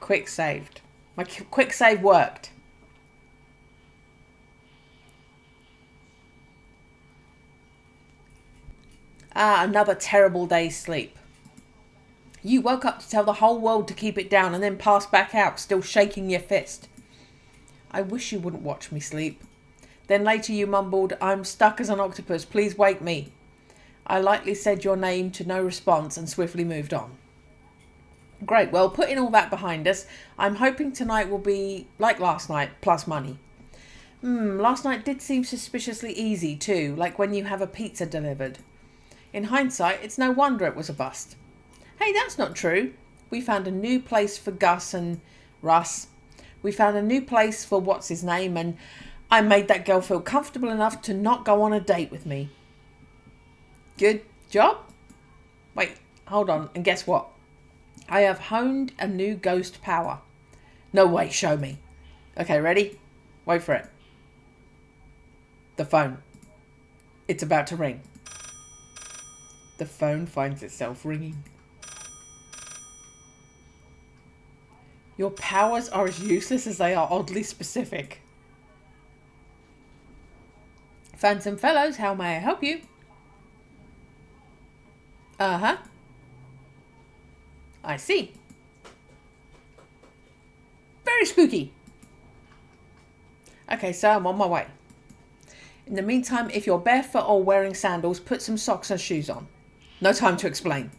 Quick saved. My quick save worked. Ah, another terrible day's sleep. You woke up to tell the whole world to keep it down and then passed back out, still shaking your fist. I wish you wouldn't watch me sleep. Then later you mumbled, I'm stuck as an octopus, please wake me. I lightly said your name to no response and swiftly moved on. Great, well, putting all that behind us, I'm hoping tonight will be like last night, plus money. Last night did seem suspiciously easy too, like when you have a pizza delivered. In hindsight, it's no wonder it was a bust. Hey, that's not true. We found a new place for Gus and Russ. We found a new place for what's his name, and I made that girl feel comfortable enough to not go on a date with me. Good job? Wait, hold on, and guess what? I have honed a new ghost power. No way, show me. Okay, ready? Wait for it. The phone. It's about to ring. The phone finds itself ringing. Your powers are as useless as they are oddly specific. Phantom Fellows, how may I help you? Uh-huh. I see. Very spooky. Okay, so I'm on my way. In the meantime, if you're barefoot or wearing sandals, put some socks and shoes on. No time to explain.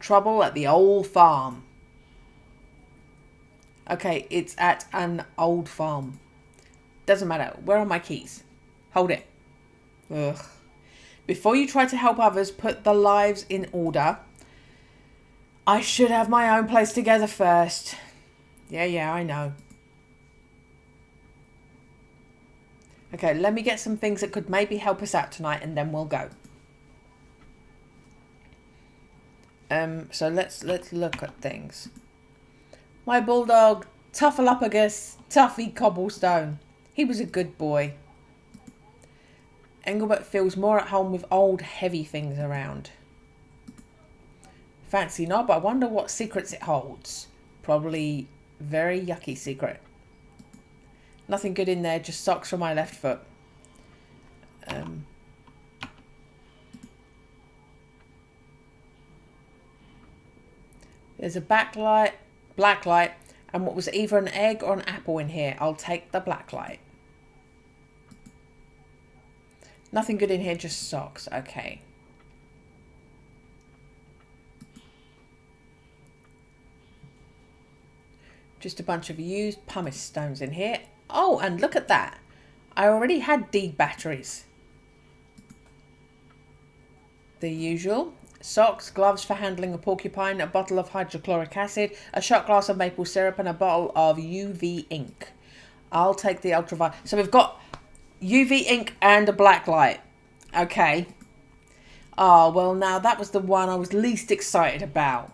Trouble at the old farm. Okay, it's at an old farm. Doesn't matter. Where are my keys? Hold it. Ugh. Before you try to help others put their lives in order, I should have my own place together first. Yeah, I know. Okay, let me get some things that could maybe help us out tonight and then we'll go. So let's look at things. My bulldog, Tuffaluppagus, Tuffy Cobblestone. He was a good boy. Engelbert feels more at home with old, heavy things around. Fancy knob, I wonder what secrets it holds. Probably very yucky secret. Nothing good in there, just socks from my left foot. There's a black light, and what was either an egg or an apple in here. I'll take the black light. Nothing good in here, just socks. Okay. Just a bunch of used pumice stones in here. Oh, and look at that. I already had deed batteries. The usual. Socks, gloves for handling a porcupine, a bottle of hydrochloric acid, a shot glass of maple syrup, and a bottle of UV ink. I'll take the ultraviolet. So we've got UV ink and a black light. Okay. Oh, well, now that was the one I was least excited about.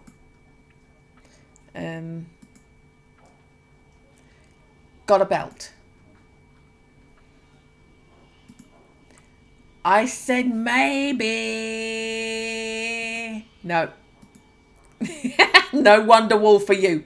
Got a belt. I said maybe. No. No Wonderwall for you.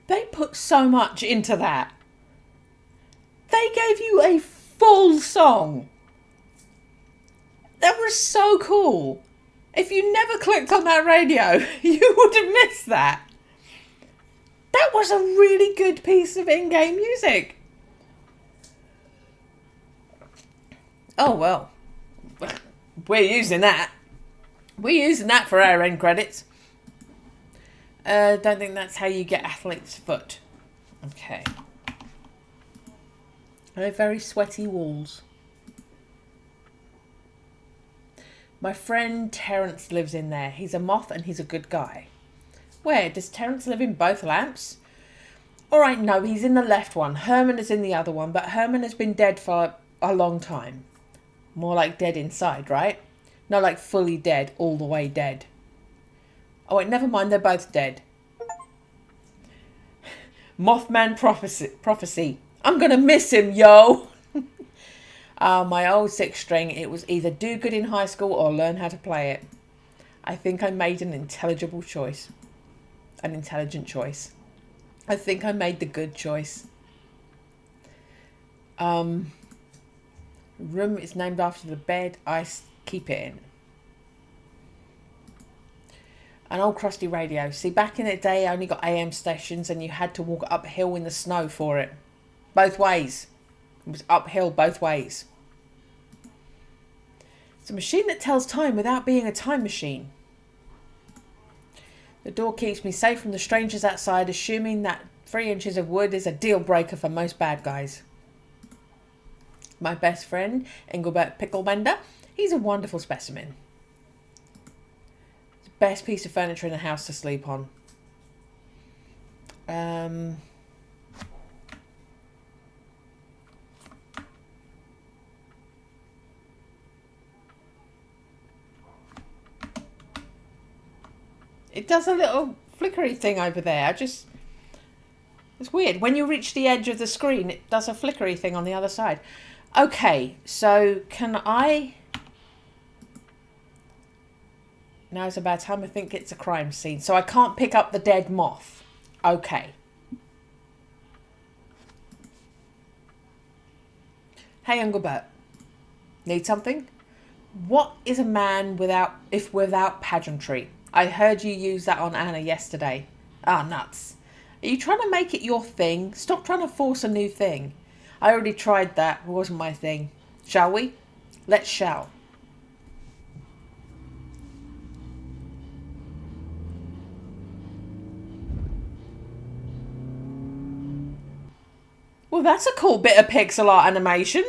They put so much into that. They gave you a full song. That was so cool. If you never clicked on that radio, you would have missed that. That was a really good piece of in-game music. Oh, well. We're using that. We're using that for our end credits. Don't think that's how you get athlete's foot. Okay. They're very sweaty walls. My friend Terence lives in there. He's a moth and he's a good guy. Where? Does Terence live in both lamps? Alright, no, he's in the left one. Herman is in the other one, but Herman has been dead for a long time. More like dead inside, right? Not like fully dead, all the way dead. Oh wait, never mind, they're both dead. Mothman prophecy. I'm gonna miss him, yo! My old six string, it was either do good in high school or learn how to play it. I think I made an intelligent choice. I think I made the good choice. Room is named after the bed I keep it in. An old crusty radio. See, back in the day, I only got AM stations and you had to walk uphill in the snow for it. Both ways. It was uphill both ways. It's a machine that tells time without being a time machine. The door keeps me safe from the strangers outside, assuming that 3 inches of wood is a deal breaker for most bad guys. My best friend, Engelbert Picklebender, he's a wonderful specimen. It's the best piece of furniture in the house to sleep on. It does a little flickery thing over there. It's weird. When you reach the edge of the screen, it does a flickery thing on the other side. Okay, so can I... Now it's about time. I think it's a crime scene. So I can't pick up the dead moth. Okay. Hey, Engelbert. Need something? What is a man without pageantry? I heard you use that on Anna yesterday. Ah, nuts. Are you trying to make it your thing? Stop trying to force a new thing. I already tried that. It wasn't my thing. Shall we? Let's shall. Well, that's a cool bit of pixel art animation.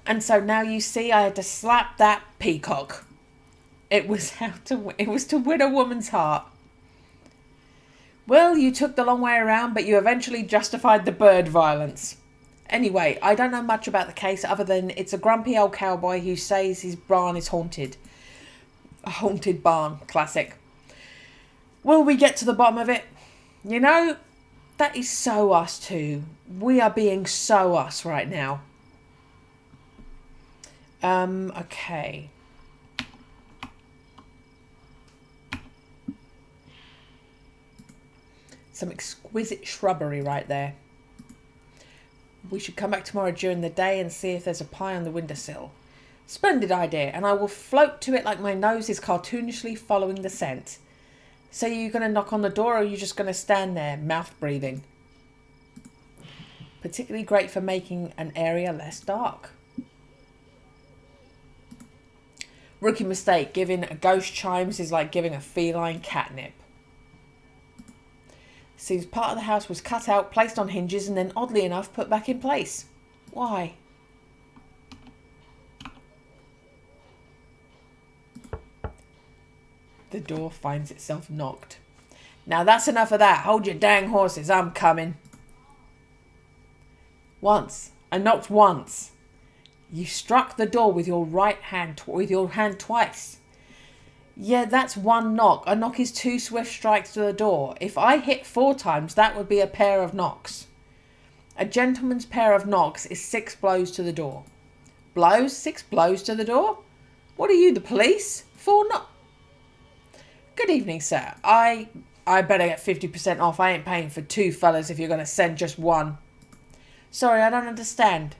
And so now you see I had to slap that peacock. It was to win a woman's heart. Well, you took the long way around, but you eventually justified the bird violence. Anyway, I don't know much about the case other than it's a grumpy old cowboy who says his barn is haunted. A haunted barn, classic. Will we get to the bottom of it? You know, that is so us too. We are being so us right now. Okay. Some exquisite shrubbery right there. We should come back tomorrow during the day and see if there's a pie on the windowsill. Splendid idea, and I will float to it like my nose is cartoonishly following the scent. So you're going to knock on the door, or are you just going to stand there, mouth breathing? Particularly great for making an area less dark. Rookie mistake, giving a ghost chimes is like giving a feline catnip. Seems part of the house was cut out, placed on hinges, and then oddly enough put back in place. Why? The door finds itself knocked. Now that's enough of that. Hold your dang horses, I'm coming. Once. I knocked once. You struck the door with your right hand, with your hand twice. Yeah, that's one knock. A knock is 2 swift strikes to the door. If I hit 4 times, that would be a pair of knocks. A gentleman's pair of knocks is 6 blows to the door. Blows? 6 blows to the door? What are you, the police? 4 knocks? Good evening, sir. I better get 50% off. I ain't paying for 2 fellas if you're going to send just one. Sorry, I don't understand.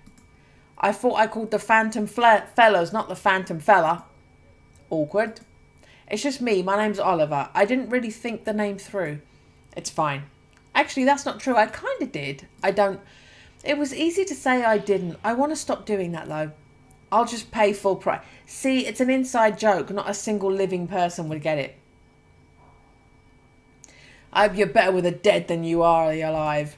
I thought I called the Phantom fellas, not the Phantom fella. Awkward. It's just me. My name's Oliver. I didn't really think the name through. It's fine. Actually, that's not true. I kind of did. I don't... It was easy to say I didn't. I want to stop doing that, though. I'll just pay full price. See, it's an inside joke. Not a single living person would get it. I hope you're better with a dead than you are alive.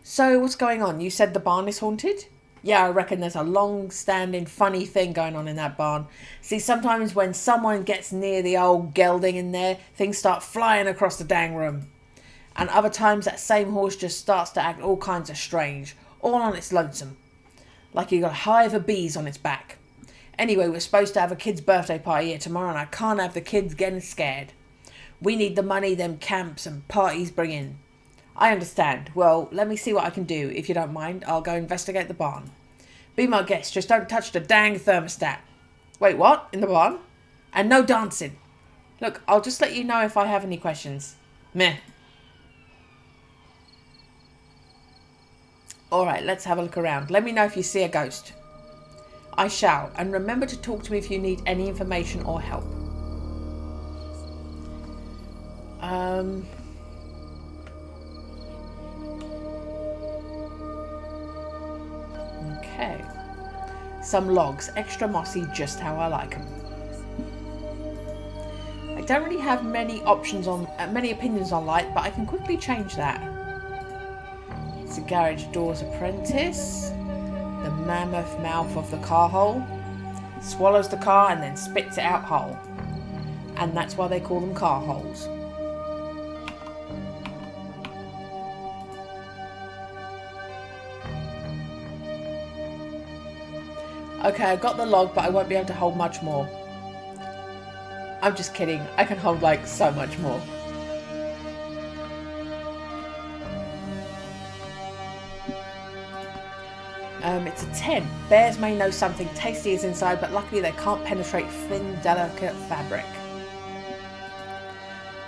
So, what's going on? You said the barn is haunted? Yeah, I reckon there's a long-standing funny thing going on in that barn. See, sometimes when someone gets near the old gelding in there, things start flying across the dang room. And other times that same horse just starts to act all kinds of strange, all on its lonesome. Like you got a hive of bees on its back. Anyway, we're supposed to have a kid's birthday party here tomorrow and I can't have the kids getting scared. We need the money them camps and parties bring in. I understand. Well, let me see what I can do. If you don't mind, I'll go investigate the barn. Be my guest, just don't touch the dang thermostat. Wait, what? In the barn? And no dancing. Look, I'll just let you know if I have any questions. Meh. Alright, let's have a look around. Let me know if you see a ghost. I shall. And remember to talk to me if you need any information or help. Okay. Some logs. Extra mossy, just how I like them. I don't really have many options on... many opinions on light, but I can quickly change that. It's a garage door's apprentice. The mammoth mouth of the car hole. Swallows the car and then spits it out whole. And that's why they call them car holes. Okay, I got the log, but I won't be able to hold much more. I'm just kidding. I can hold, like, so much more. It's a 10. Bears may know something tasty is inside, but luckily they can't penetrate thin, delicate fabric.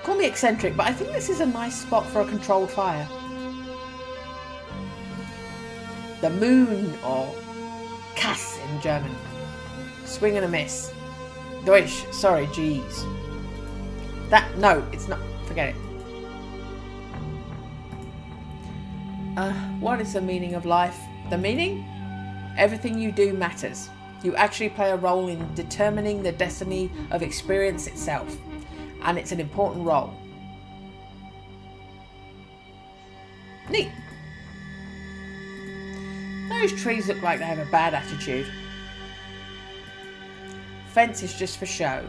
Call me eccentric, but I think this is a nice spot for a controlled fire. The moon, or Kass in German. Swing and a miss. Deutsch, sorry, geez. No, it's not. Forget it. What is the meaning of life? The meaning? Everything you do matters. You actually play a role in determining the destiny of experience itself. And it's an important role. Neat. Those trees look like they have a bad attitude. Fence is just for show.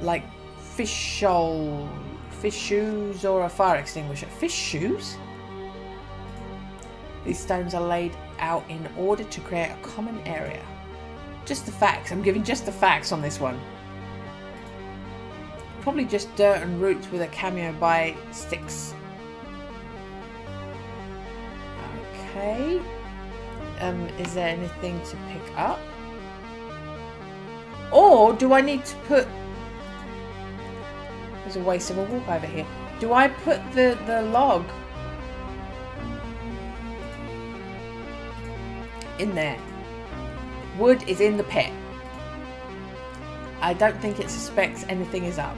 Like fish shoes or a fire extinguisher. Fish shoes? These stones are laid out in order to create a common area. Just the facts. I'm giving just the facts on this one. Probably just dirt and roots with a cameo by sticks. Okay. Is there anything to pick up? Or do I need to put... There's a waste of a walk over here. Do I put the log in there? Wood is in the pit. I don't think it suspects anything is up.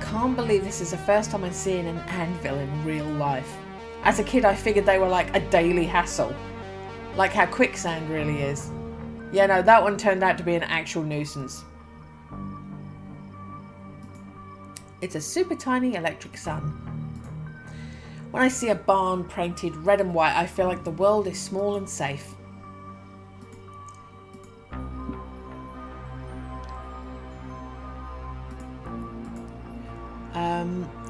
Can't believe this is the first time I'm seeing an anvil in real life. As a kid I figured they were like a daily hassle. Like how quicksand really is. Yeah, no, that one turned out to be an actual nuisance. It's a super tiny electric sun. When I see a barn painted red and white, I feel like the world is small and safe.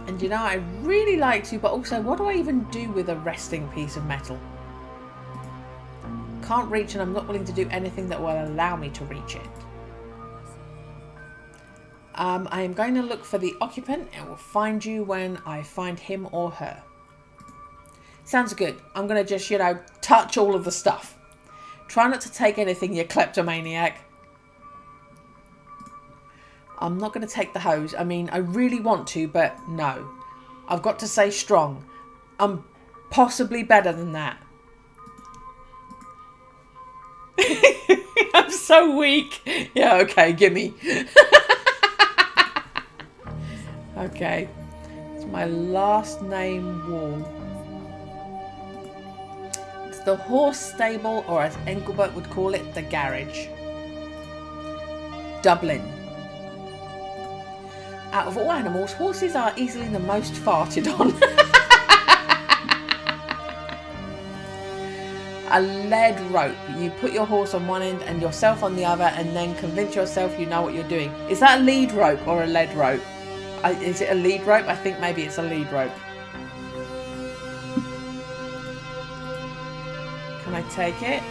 And you know, I really like to, but also what do I even do with a resting piece of metal? Can't reach, and I'm not willing to do anything that will allow me to reach it. I am going to look for the occupant and will find you when I find him or her. Sounds good. I'm going to just, you know, touch all of the stuff. Try not to take anything, you kleptomaniac. I'm not going to take the hose. I mean, I really want to, but no. I've got to say strong. I'm possibly better than that. I'm so weak. Yeah, okay, gimme. Okay. It's my last name wall. It's the horse stable, or as Engelbert would call it, the garage. Dublin. Out of all animals, horses are easily the most farted on. A lead rope. You put your horse on one end and yourself on the other, and then convince yourself you know what you're doing. Is that a lead rope or a lead rope? Is it a lead rope? I think maybe it's a lead rope. Can I take it?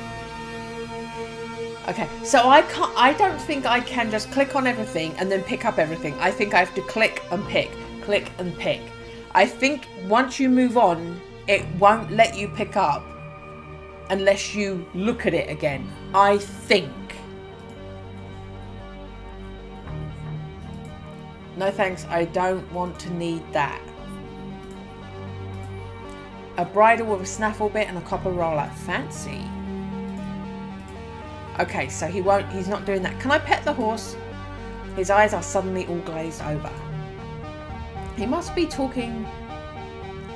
Okay, so I don't think I can just click on everything and then pick up everything. I think I have to click and pick, click and pick. I think once you move on, it won't let you pick up unless you look at it again. I think. No thanks, I don't want to need that. A bridle with a snaffle bit and a copper roller. Fancy. Okay, so he's not doing that. Can I pet the horse? His eyes are suddenly all glazed over. He must be taking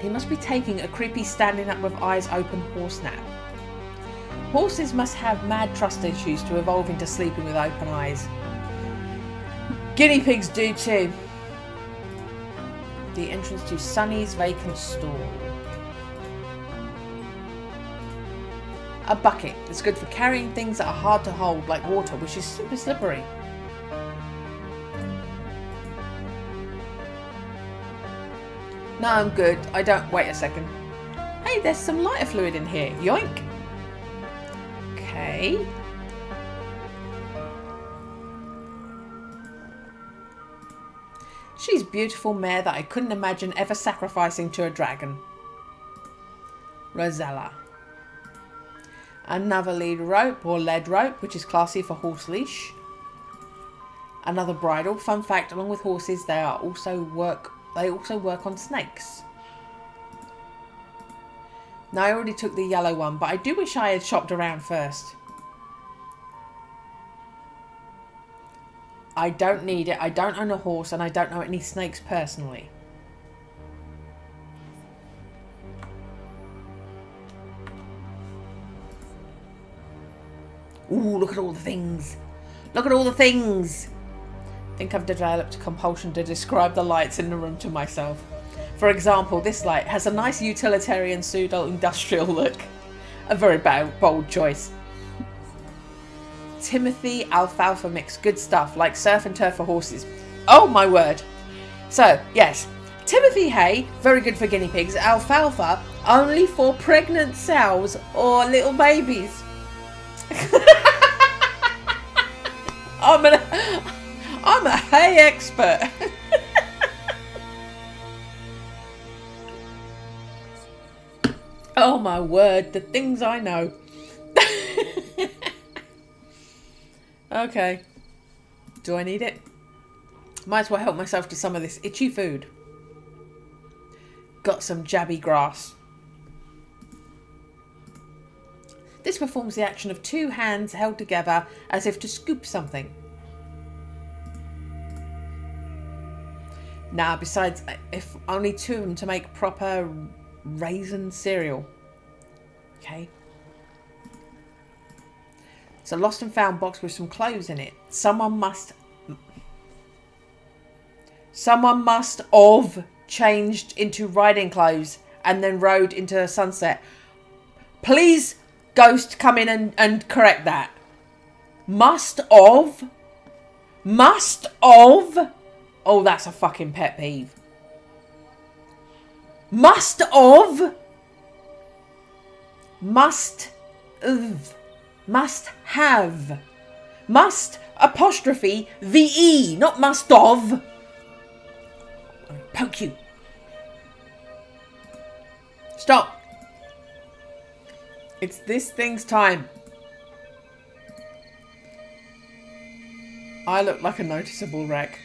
a creepy standing up with eyes open horse nap. Horses must have mad trust issues to evolve into sleeping with open eyes. Guinea pigs do too. The entrance to Sonny's vacant stall. A bucket. It's good for carrying things that are hard to hold, like water, which is super slippery. No, I'm good. I don't... Wait a second. Hey, there's some lighter fluid in here. Yoink. Okay. She's beautiful mare that I couldn't imagine ever sacrificing to a dragon. Rosella. Another lead rope or lead rope, which is classy for horse leash. Another bridle. Fun fact, along with horses, they also work on snakes. Now, I already took the yellow one, but I do wish I had shopped around first. I don't need it. I don't own a horse, and I don't know any snakes personally. Ooh, look at all the things. Look at all the things. I think I've developed a compulsion to describe the lights in the room to myself. For example, this light has a nice utilitarian pseudo-industrial look. A very bold choice. Timothy alfalfa mix. Good stuff, like surf and turf for horses. Oh my word. So, yes. Timothy hay, very good for guinea pigs. Alfalfa, only for pregnant sows or little babies. I'm a hay expert. Oh my word, the things I know. Okay. Do I need it? Might as well help myself to some of this itchy food. Got some jabby grass. This performs the action of two hands held together as if to scoop something. Now, besides, if only two of them to make proper raisin cereal. Okay. It's a lost and found box with some clothes in it. Someone must have changed into riding clothes and then rode into a sunset. Please, Ghost, come in and correct that. Must of. Oh, that's a fucking pet peeve. Must of. Must have. Must apostrophe the E, not must of. I'll poke you. Stop. It's this thing's time. I look like a noticeable wreck.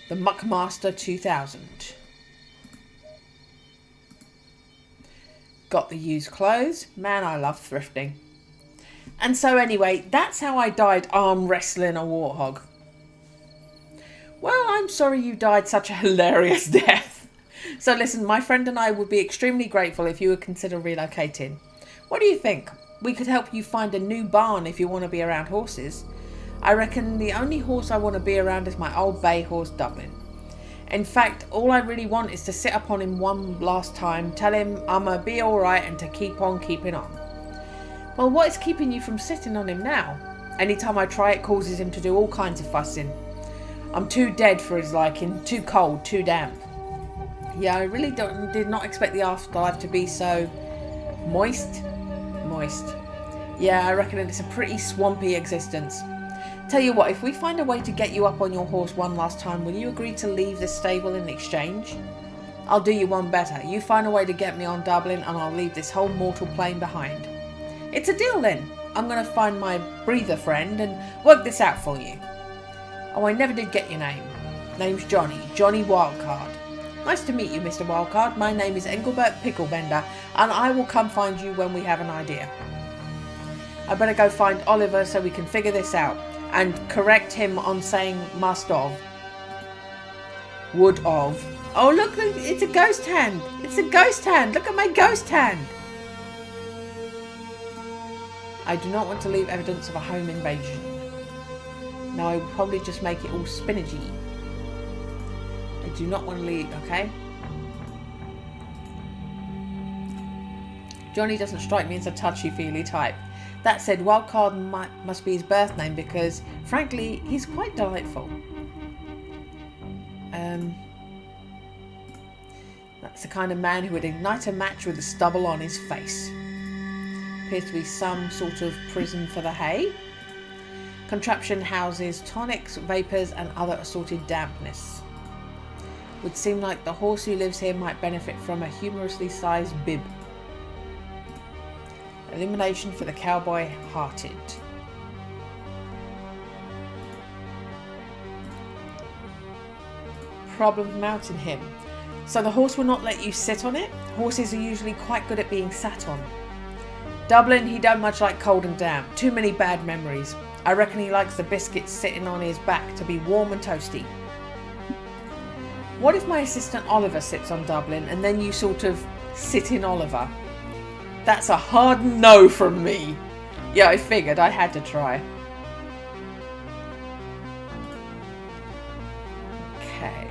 The Muckmaster 2000. Got the used clothes. Man, I love thrifting. And so anyway, that's how I died arm wrestling a warthog. Well, I'm sorry you died such a hilarious death. So listen, my friend and I would be extremely grateful if you would consider relocating. What do you think? We could help you find a new barn if you want to be around horses. I reckon the only horse I want to be around is my old bay horse Dublin. In fact, all I really want is to sit up on him one last time, tell him I'ma be alright and to keep on keeping on. Well, what is keeping you from sitting on him now? Anytime I try it causes him to do all kinds of fussing. I'm too dead for his liking, too cold, too damp. Yeah, I really did not expect the afterlife to be so moist. Yeah, I reckon it's a pretty swampy existence. Tell you what, if we find a way to get you up on your horse one last time, will you agree to leave the stable in exchange? I'll do you one better. You find a way to get me on Dublin and I'll leave this whole mortal plane behind. It's a deal then. I'm going to find my breather friend and work this out for you. Oh, I never did get your name. Name's Johnny Wildcard. Nice to meet you, Mr. Wildcard. My name is Engelbert Picklebender and I will come find you when we have an idea. I better go find Oliver so we can figure this out and correct him on saying must of. Would of. Oh look, it's a ghost hand. It's a ghost hand. Look at my ghost hand. I do not want to leave evidence of a home invasion. No, I would probably just make it all spinachy. I do not want to leave, okay? Johnny doesn't strike me as a touchy-feely type. That said, Wildcard must be his birth name because, frankly, he's quite delightful. That's the kind of man who would ignite a match with the stubble on his face. Appears to be some sort of prison for the hay. Contraption houses tonics, vapours and other assorted dampness. Would seem like the horse who lives here might benefit from a humorously sized bib. Elimination for the cowboy hearted. Problem mounting him. So the horse will not let you sit on it. Horses are usually quite good at being sat on. Dublin, he don't much like cold and damp. Too many bad memories. I reckon he likes the biscuits sitting on his back to be warm and toasty. What if my assistant Oliver sits on Dublin and then you sort of sit in Oliver? That's a hard no from me. Yeah, I figured I had to try. Okay.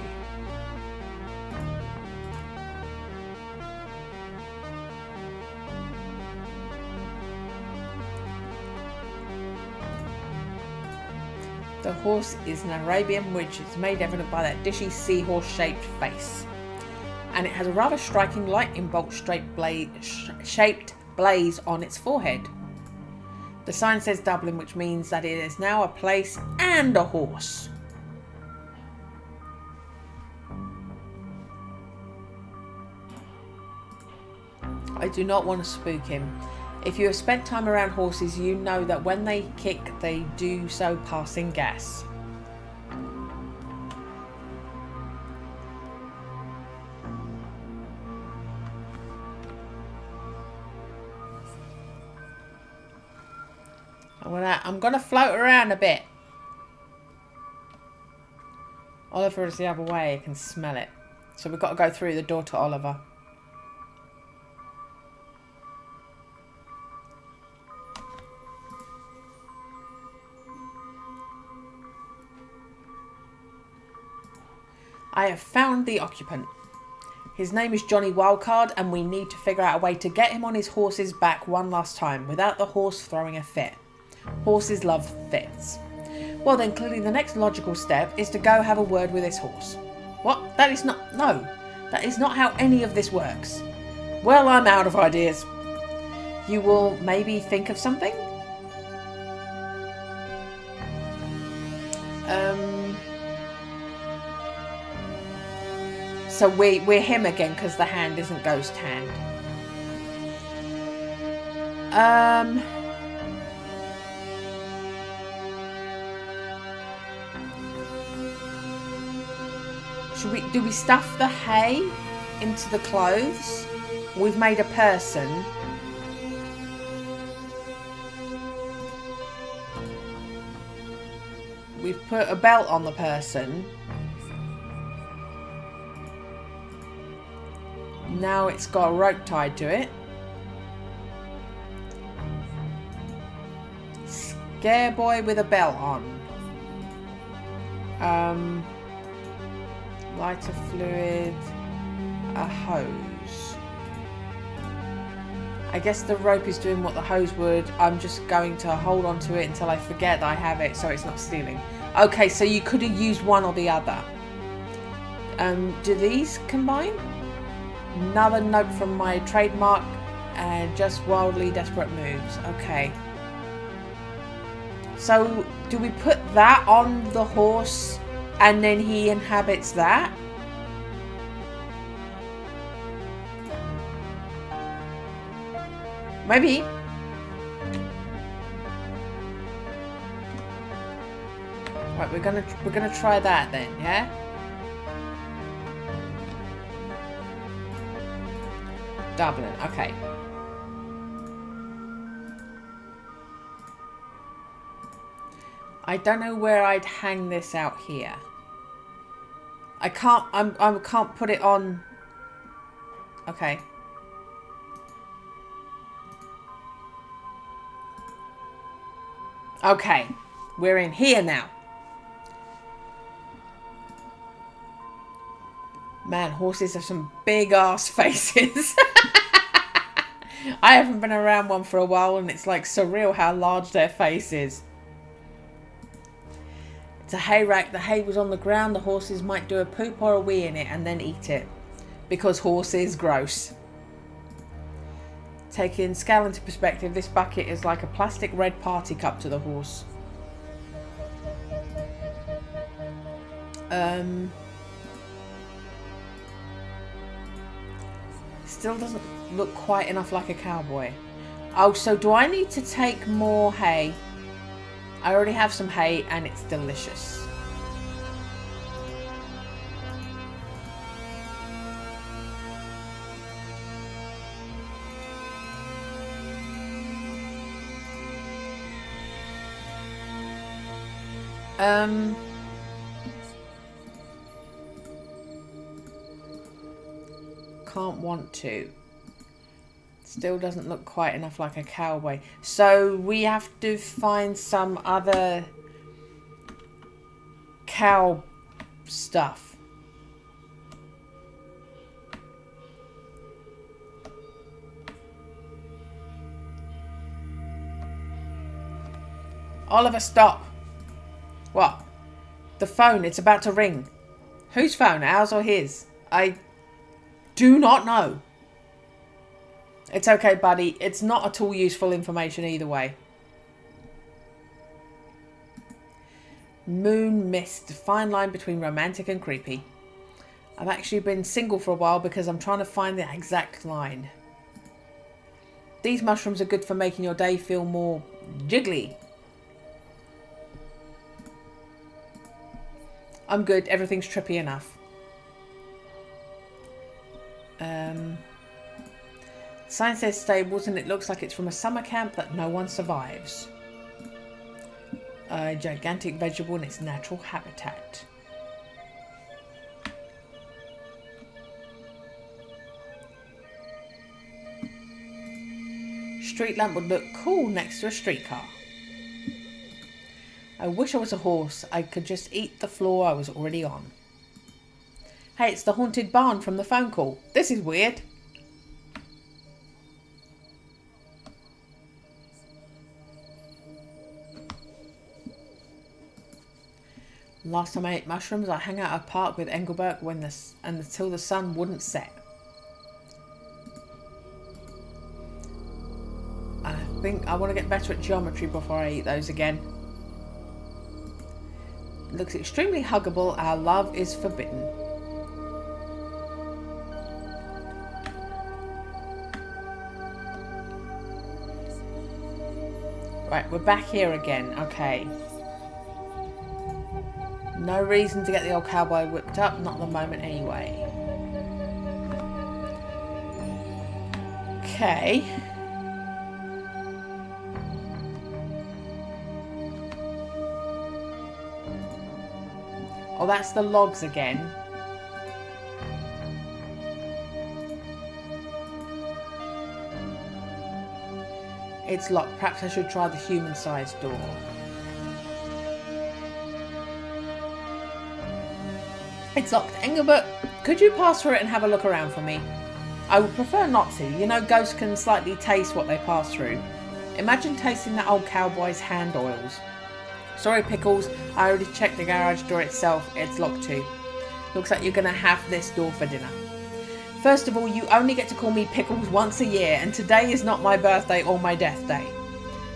The horse is an Arabian which is made evident by that dishy seahorse-shaped face. And it has a rather striking lightning bolt shaped blaze on its forehead. The sign says Dublin, which means that it is now a place and a horse. I do not want to spook him. If you have spent time around horses, you know that when they kick, they do so passing gas. I'm gonna float around a bit. Oliver is the other way, I can smell it. So we've got to go through the door to Oliver. I have found the occupant. His name is Johnny Wildcard and we need to figure out a way to get him on his horse's back one last time without the horse throwing a fit. Horses love fits. Well then, clearly the next logical step is to go have a word with this horse. What? That is not how any of this works. Well, I'm out of ideas. You will maybe think of something? So we're him again because the hand isn't ghost hand. Um... Do we stuff the hay into the clothes? We've made a person. We've put a belt on the person. Now it's got a rope tied to it. Scare boy with a belt on. Lighter fluid. A hose. I guess the rope is doing what the hose would. I'm just going to hold on to it until I forget that I have it so it's not stealing. Okay, so you could have used one or the other. Do these combine? Another note from my trademark and just wildly desperate moves. Okay. So do we put that on the horse and then he inhabits that? Maybe. Right, we're gonna try that then, yeah? Dublin, okay. I don't know where I'd hang this out here. I can't put it on. Okay. Okay, we're in here now. Man, horses have some big ass faces. I haven't been around one for a while and it's like surreal how large their face is. It's a hay rack. The hay was on the ground. The horses might do a poop or a wee in it and then eat it. Because horses gross. Taking scale into perspective, this bucket is like a plastic red party cup to the horse. Still doesn't look quite enough like a cowboy. Oh, so do I need to take more hay? I already have some hay and it's delicious. Can't want to. Still doesn't look quite enough like a cowboy. So we have to find some other cow stuff. Oliver, stop. What? The phone, it's about to ring. Whose phone, ours or his? I do not know. It's okay, buddy. It's not at all useful information either way. Moon mist. Fine line between romantic and creepy. I've actually been single for a while because I'm trying to find the exact line. These mushrooms are good for making your day feel more jiggly. I'm good. Everything's trippy enough. Sign says stables and it looks like it's from a summer camp that no one survives. A gigantic vegetable in its natural habitat. Street lamp would look cool next to a streetcar. I wish I was a horse. I could just eat the floor I was already on. Hey, it's the haunted barn from the phone call. This is weird. Last time I ate mushrooms, I hung out at a park with Engelbert until the sun wouldn't set. I think I want to get better at geometry before I eat those again. Looks extremely huggable. Our love is forbidden. Right, we're back here again. Okay. No reason to get the old cowboy whipped up. Not at the moment anyway. Okay. Oh, that's the logs again. It's locked. Perhaps I should try the human-sized door. It's locked. Engelbert, could you pass through it and have a look around for me? I would prefer not to. You know, ghosts can slightly taste what they pass through. Imagine tasting that old cowboy's hand oils. Sorry, Pickles. I already checked the garage door itself. It's locked too. Looks like you're going to have this door for dinner. First of all, you only get to call me Pickles once a year, and today is not my birthday or my death day.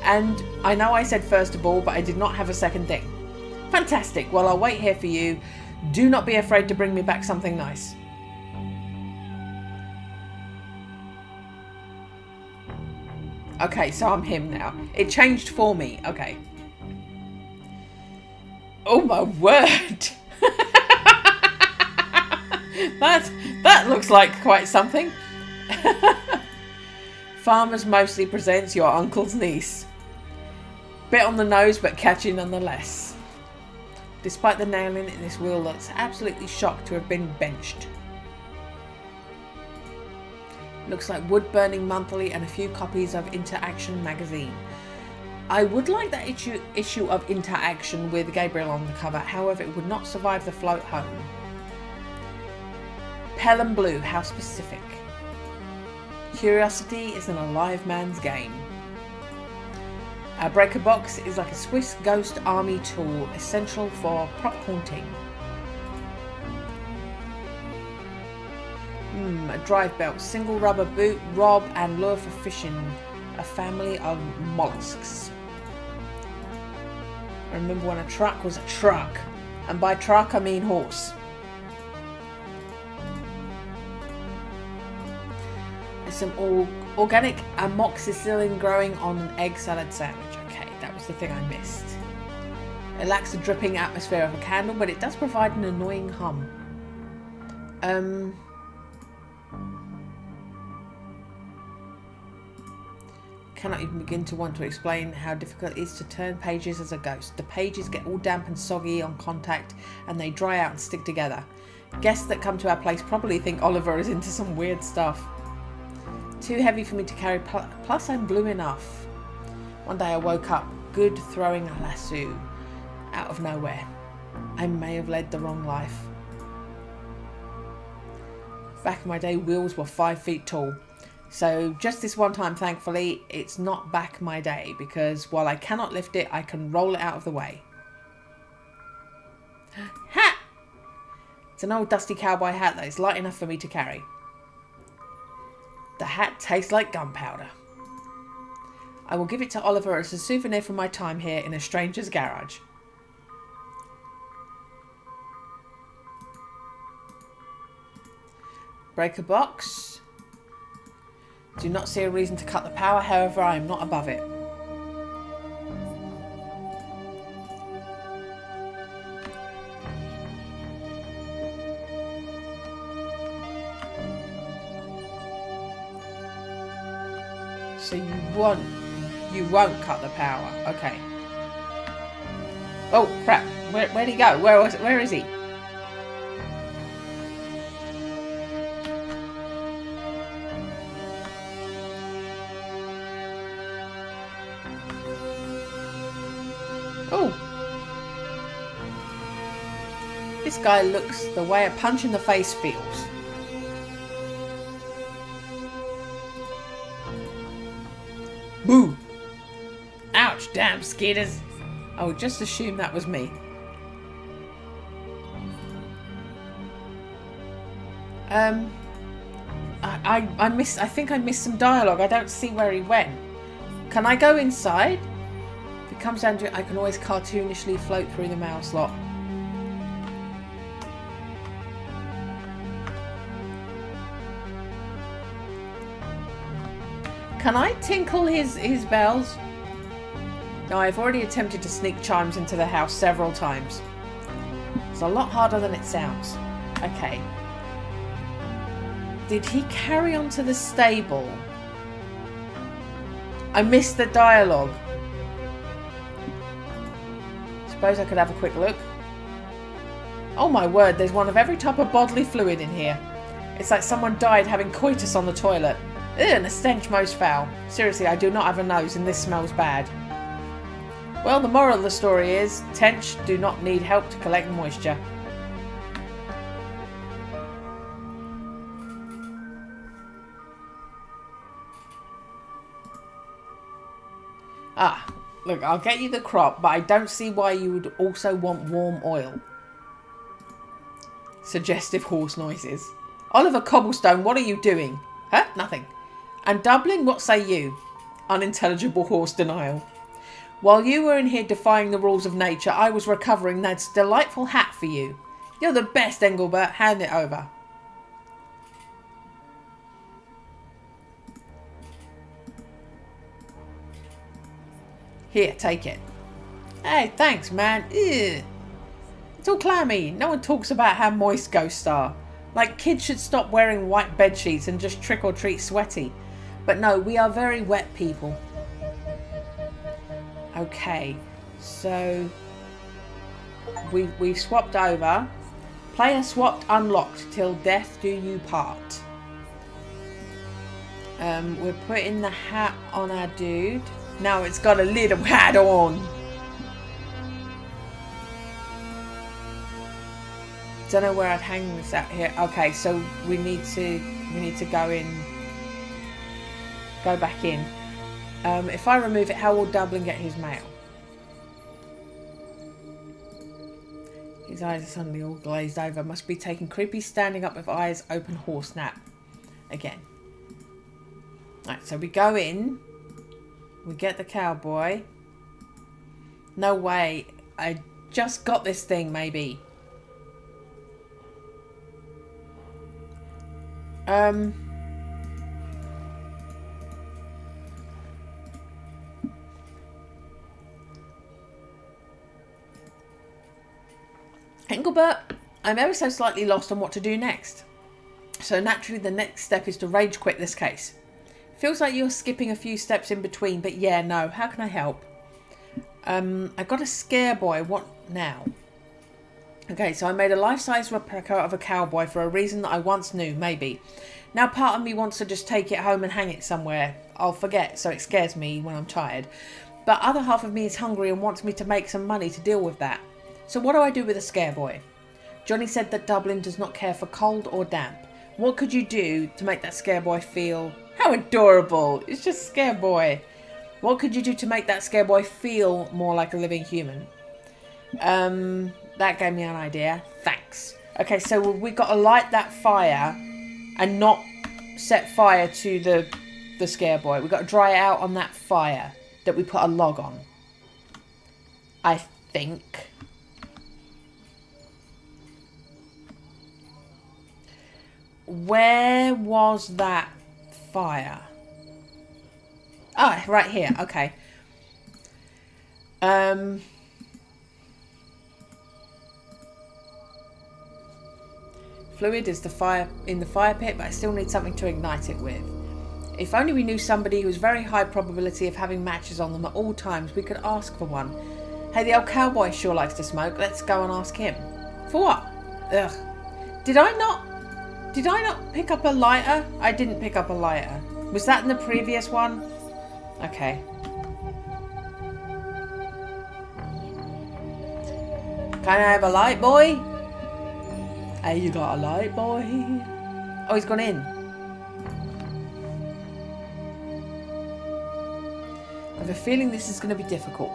And I know I said first of all, but I did not have a second thing. Fantastic. Well, I'll wait here for you. Do not be afraid to bring me back something nice. Okay, so I'm him now. It changed for me. Okay. Oh my word. That looks like quite something. Farmers Mostly presents your uncle's niece. Bit on the nose, but catchy nonetheless. Despite the nailing, this wheel looks absolutely shocked to have been benched. Looks like Wood Burning Monthly and a few copies of Interaction magazine. I would like that issue of Interaction with Gabriel on the cover, however it would not survive the float home. Pelham Blue, how specific. Curiosity is an alive man's game. A breaker box is like a Swiss ghost army tool, essential for prop haunting. A drive belt, single rubber boot, rob and lure for fishing. A family of mollusks. I remember when a truck was a truck, and by truck I mean horse. There's some organic amoxicillin growing on an egg salad sandwich. Okay, that was the thing I missed. It lacks the dripping atmosphere of a candle, but it does provide an annoying hum. Cannot even begin to want to explain how difficult it is to turn pages as a ghost. The pages get all damp and soggy on contact, and they dry out and stick together. Guests that come to our place probably think Oliver is into some weird stuff. Too heavy for me to carry, plus I'm blue enough. One day I woke up, good throwing a lasso, out of nowhere. I may have led the wrong life. Back in my day, wheels were 5 feet tall. So just this one time, thankfully, it's not back my day, because while I cannot lift it, I can roll it out of the way. Hat! It's an old dusty cowboy hat that is light enough for me to carry. The hat tastes like gunpowder. I will give it to Oliver as a souvenir from my time here in a stranger's garage. Breaker box. Do not see a reason to cut the power, however I am not above it. So you won't cut the power. Okay. Oh crap. Where'd he go? Where is he? Oh. This guy looks the way a punch in the face feels. Boo! Ouch, damn skeeters. I would just assume that was me. I think I missed some dialogue. I don't see where he went. Can I go inside? If it comes down to it, I can always cartoonishly float through the mail slot. Can I tinkle his bells? Now, I've already attempted to sneak chimes into the house several times. It's a lot harder than it sounds. Okay. Did he carry on to the stable? I missed the dialogue. Suppose I could have a quick look. Oh my word, there's one of every type of bodily fluid in here. It's like someone died having coitus on the toilet. Ugh, and a stench most foul. Seriously, I do not have a nose and this smells bad. Well, the moral of the story is, tench do not need help to collect moisture. Ah, look, I'll get you the crop, but I don't see why you would also want warm oil. Suggestive horse noises. Oliver Cobblestone, what are you doing? Huh? Nothing. And Dublin, what say you? Unintelligible horse denial. While you were in here defying the rules of nature, I was recovering that delightful hat for you. You're the best, Engelbert. Hand it over. Here, take it. Hey, thanks, man. Ew. It's all clammy. No one talks about how moist ghosts are. Like, kids should stop wearing white bed sheets and just trick or treat sweaty. But no, we are very wet people. Okay, so we've swapped over. Player swapped unlocked till death do you part. We're putting the hat on our dude. Now it's got a little hat on. Don't know where I'd hang this out here. Okay, so we need to go back in. If I remove it, how will Dublin get his mail? His eyes are suddenly all glazed over. Must be taking creepy standing up with eyes open horse nap. Again. Right, so we go in. We get the cowboy. No way. I just got this thing, maybe. Engelbert, I'm ever so slightly lost on what to do next. So naturally the next step is to rage quit this case. Feels like you're skipping a few steps in between, but yeah, no, how can I help? I got a scare boy, what now? Okay, so I made a life-size replica of a cowboy for a reason that I once knew, maybe. Now part of me wants to just take it home and hang it somewhere. I'll forget, so it scares me when I'm tired. But other half of me is hungry and wants me to make some money to deal with that. So what do I do with a scare boy? Johnny said that Dublin does not care for cold or damp. What could you do to make that scare boy feel... How adorable! It's just scare boy. What could you do to make that scare boy feel more like a living human? That gave me an idea. Thanks. Okay, so we've got to light that fire and not set fire to the scare boy. We've got to dry it out on that fire that we put a log on. I think... Where was that fire? Oh, right here. Okay. Fluid is the fire in the fire pit, but I still need something to ignite it with. If only we knew somebody who was very high probability of having matches on them at all times, we could ask for one. Hey, the old cowboy sure likes to smoke. Let's go and ask him. For what? Ugh. Did I not pick up a lighter? I didn't pick up a lighter. Was that in the previous one? Okay. Can I have a light, boy? Hey, you got a light, boy? Oh, he's gone in. I have a feeling this is going to be difficult.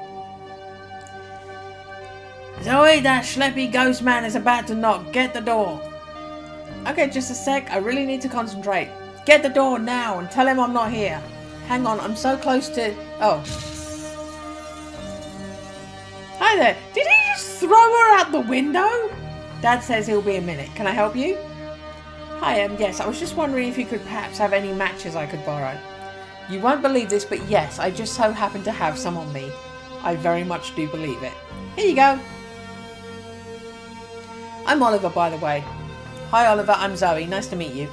Zoe, that schleppy ghost man is about to knock. Get the door. Okay, just a sec. I really need to concentrate. Get the door now and tell him I'm not here. Hang on, I'm so close to... Oh. Hi there. Did he just throw her out the window? Dad says he'll be a minute. Can I help you? Hi, yes, I was just wondering if you could perhaps have any matches I could borrow. You won't believe this, but yes, I just so happen to have some on me. I very much do believe it. Here you go. I'm Oliver, by the way. Hi Oliver, I'm Zoe. Nice to meet you.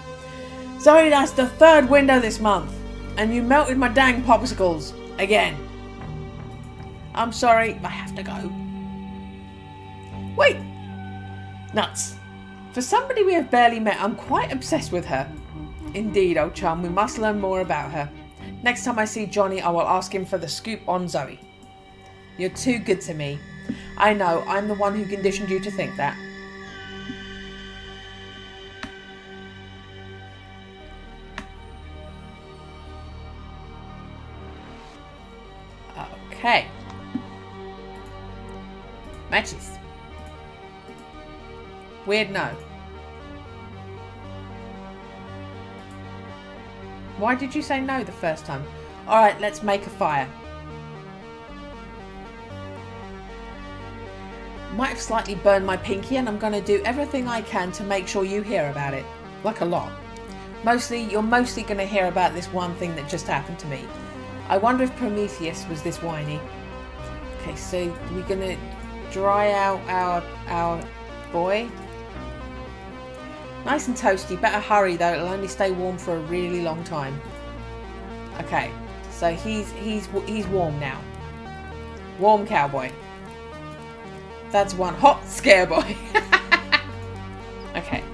Zoe, that's the 3rd window this month. And you melted my dang popsicles. Again. I'm sorry, I have to go. Wait. Nuts. For somebody we have barely met, I'm quite obsessed with her. Indeed, old chum, we must learn more about her. Next time I see Johnny, I will ask him for the scoop on Zoe. You're too good to me. I know, I'm the one who conditioned you to think that. Okay. Matches. Weird no. Why did you say no the first time? Alright, let's make a fire. Might have slightly burned my pinky and I'm going to do everything I can to make sure you hear about it. Like a lot. You're mostly going to hear about this one thing that just happened to me. I wonder if Prometheus was this whiny. Okay, so we're going to dry out our boy. Nice and toasty. Better hurry though, it'll only stay warm for a really long time. Okay, so he's warm now. Warm cowboy. That's one hot scare boy. Okay.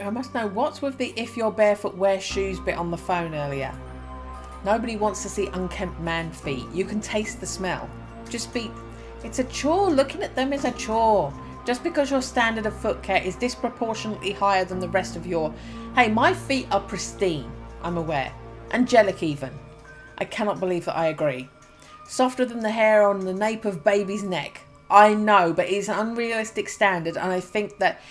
I must know what's with the if you're barefoot wear shoes bit on the phone earlier. Nobody wants to see unkempt man feet. You can taste the smell. It's a chore. Looking at them is a chore. Just because your standard of foot care is disproportionately higher than the rest of your... Hey, my feet are pristine, I'm aware. Angelic even. I cannot believe that I agree. Softer than the hair on the nape of baby's neck. I know, but it's an unrealistic standard, and I think that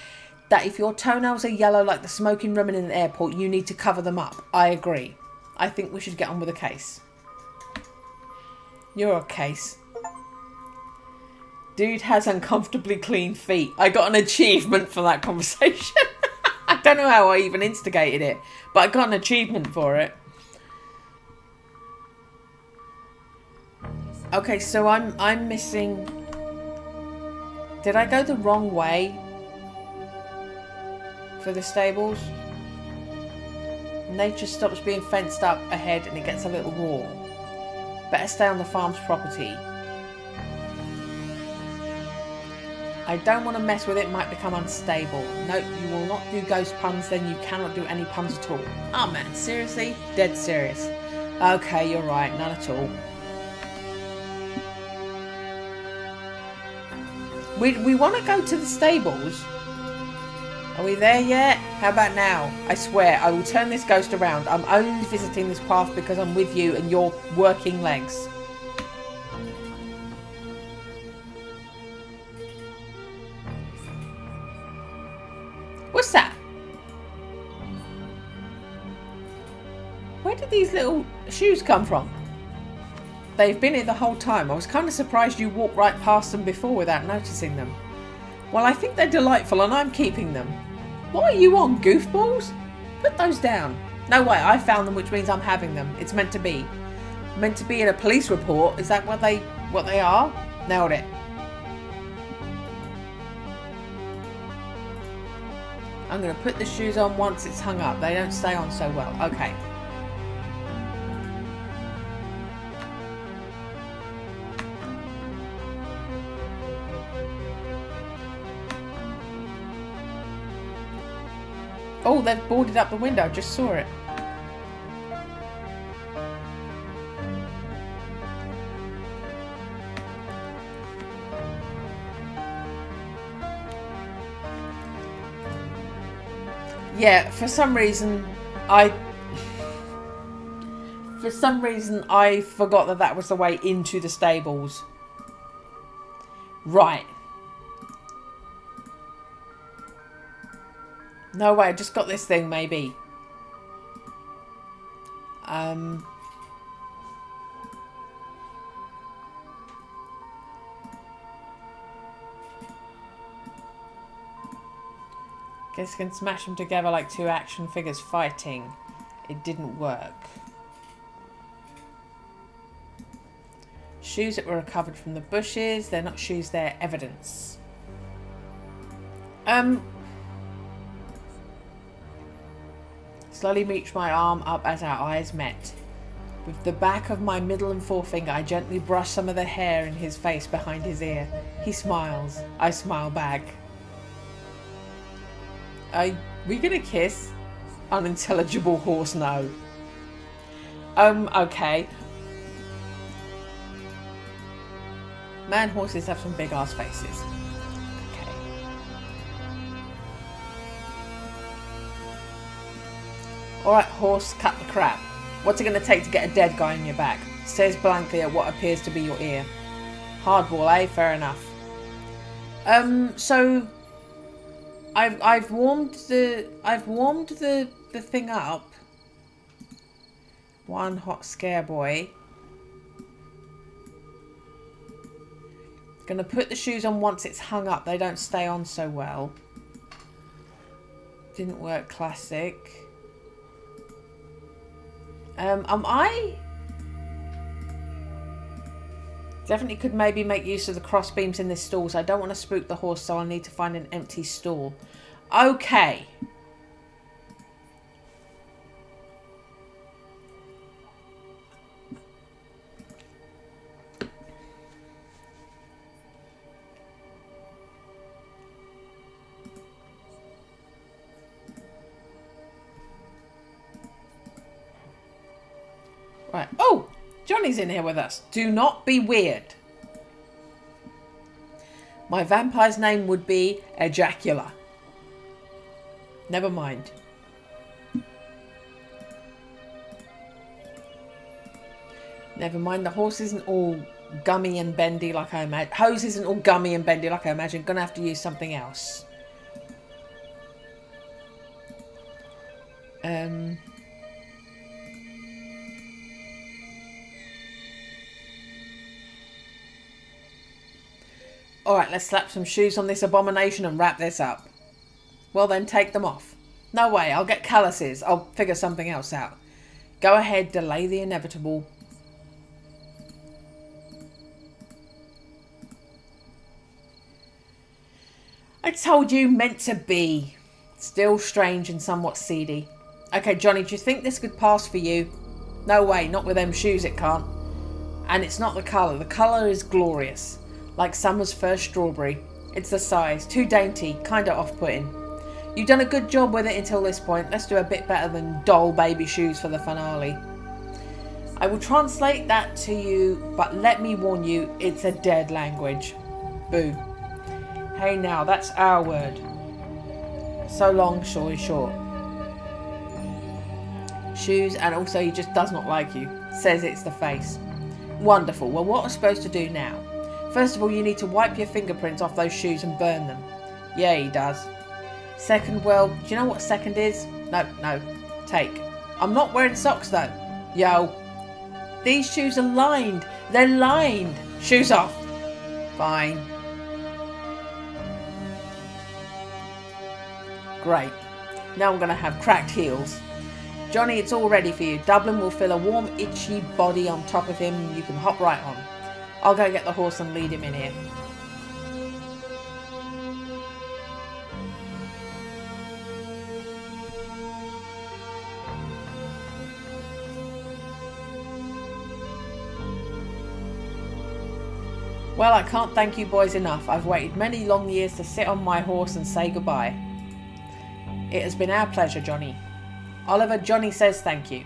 if your toenails are yellow like the smoking room in an airport, you need to cover them up. I agree. I think we should get on with the case. You're a case. Dude has uncomfortably clean feet. I got an achievement for that conversation. I don't know how I even instigated it, but I got an achievement for it. Okay, so I'm missing... Did I go the wrong way for the stables? Nature stops being fenced up ahead and it gets a little raw. Better stay on the farm's property. I don't want to mess with it, might become unstable. Nope, you will not do ghost puns, then you cannot do any puns at all. Oh man, seriously? Dead serious. Okay, you're right, none at all. We want to go to the stables. Are we there yet? How about now? I swear, I will turn this ghost around. I'm only visiting this path because I'm with you and your working legs. What's that? Where did these little shoes come from? They've been here the whole time. I was kind of surprised you walked right past them before without noticing them. Well, I think they're delightful and I'm keeping them. What are you on, goofballs? Put those down. No way, I found them, which means I'm having them. It's meant to be. Meant to be in a police report. Is that what they are? Nailed it. I'm going to put the shoes on once it's hung up. They don't stay on so well. Okay. Oh, they've boarded up the window. Just saw it. Yeah, for some reason I forgot that was the way into the stables. Right. No way, I just got this thing, maybe. Guess you can smash them together like two action figures fighting. It didn't work. Shoes that were recovered from the bushes. They're not shoes, they're evidence. Slowly reached my arm up as our eyes met. With the back of my middle and forefinger, I gently brushed some of the hair in his face behind his ear. He smiles. I smile back. Are we gonna kiss? Unintelligible horse, no. Okay. Man horses have some big ass faces. Okay. Alright, horse, cut the crap. What's it going to take to get a dead guy on your back? Stares blankly at what appears to be your ear. Hardball, eh? Fair enough. So I've warmed the thing up. One hot scare boy. Gonna put the shoes on once it's hung up. They don't stay on so well. Didn't work classic. I definitely could maybe make use of the cross beams in this stall, so I don't want to spook the horse, so I'll need to find an empty stall. Okay. Right. Oh, Johnny's in here with us. Do not be weird. My vampire's name would be Ejacula. Never mind. Never mind. The horse isn't all gummy and bendy like I imagine. Hose isn't all gummy and bendy like I imagine. Gonna have to use something else. Alright, let's slap some shoes on this abomination and wrap this up. Well then, take them off. No way, I'll get calluses. I'll figure something else out. Go ahead, delay the inevitable. I told you, meant to be. Still strange and somewhat seedy. Okay, Johnny, do you think this could pass for you? No way, not with them shoes it can't. And it's not the colour. The colour is glorious. Like summer's first strawberry. It's the size. Too dainty. Kinda off-putting. You've done a good job with it until this point. Let's do a bit better than doll baby shoes for the finale. I will translate that to you, but let me warn you, it's a dead language. Boo. Hey now, that's our word. So long, story short. Shoes, and also he just does not like you. Says it's the face. Wonderful. Well, what am I supposed to do now? First of all, you need to wipe your fingerprints off those shoes and burn them. Yeah, he does. Second, well, do you know what second is? No. Take. I'm not wearing socks though. Yo. These shoes are lined. They're lined. Shoes off. Fine. Great. Now I'm going to have cracked heels. Johnny, it's all ready for you. Dublin will fill a warm, itchy body on top of him and you can hop right on. I'll go get the horse and lead him in here. Well, I can't thank you boys enough. I've waited many long years to sit on my horse and say goodbye. It has been our pleasure, Johnny. Oliver, Johnny says thank you.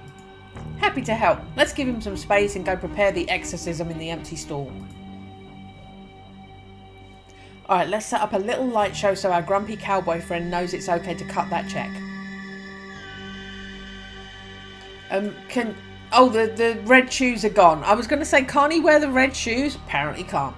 Happy to help. Let's give him some space and go prepare the exorcism in the empty stall. Alright, let's set up a little light show so our grumpy cowboy friend knows it's okay to cut that check. Oh, the red shoes are gone. I was going to say, can't he wear the red shoes? Apparently can't.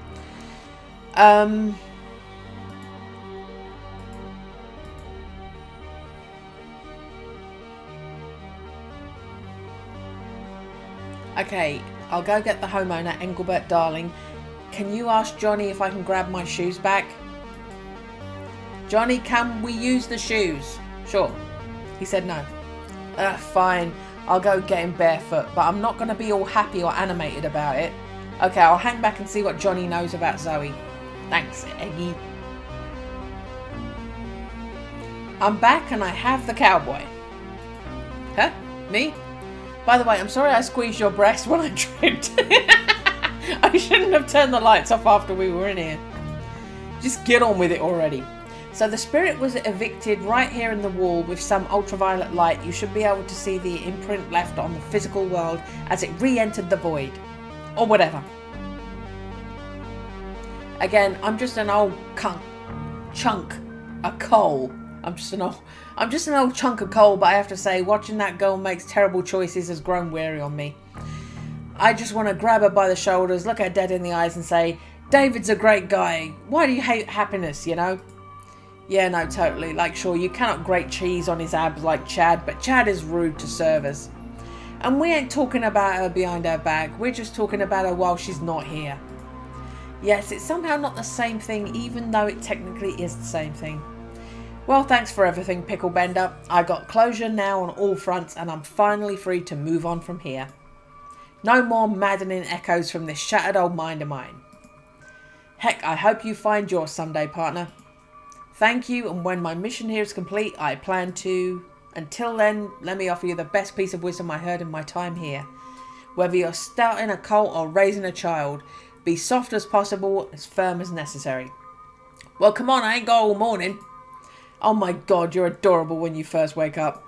Okay, I'll go get the homeowner, Engelbert darling. Can you ask Johnny if I can grab my shoes back? Johnny, can we use the shoes? Sure. He said no. Fine. I'll go get him barefoot, but I'm not going to be all happy or animated about it. Okay, I'll hang back and see what Johnny knows about Zoe. Thanks, Eggy. I'm back and I have the cowboy. Huh? Me? By the way, I'm sorry I squeezed your breast when I tripped. I shouldn't have turned the lights off after we were in here. Just get on with it already. So the spirit was evicted right here in the wall with some ultraviolet light. You should be able to see the imprint left on the physical world as it re-entered the void. Or whatever. Again, I'm just an old chunk of coal. I'm just an old chunk of coal, but I have to say, watching that girl make terrible choices has grown weary on me. I just want to grab her by the shoulders, look her dead in the eyes and say, David's a great guy. Why do you hate happiness, you know? Yeah, no, totally. Like, sure, you cannot grate cheese on his abs like Chad, but Chad is rude to servers. And we ain't talking about her behind her back. We're just talking about her while she's not here. Yes, it's somehow not the same thing, even though it technically is the same thing. Well, thanks for everything, Picklebender. I got closure now on all fronts, and I'm finally free to move on from here. No more maddening echoes from this shattered old mind of mine. Heck, I hope you find yours someday, partner. Thank you, and when my mission here is complete, I plan to... Until then, let me offer you the best piece of wisdom I heard in my time here. Whether you're starting a cult or raising a child, be soft as possible, as firm as necessary. Well, come on, I ain't got all morning. Oh my god, you're adorable when you first wake up.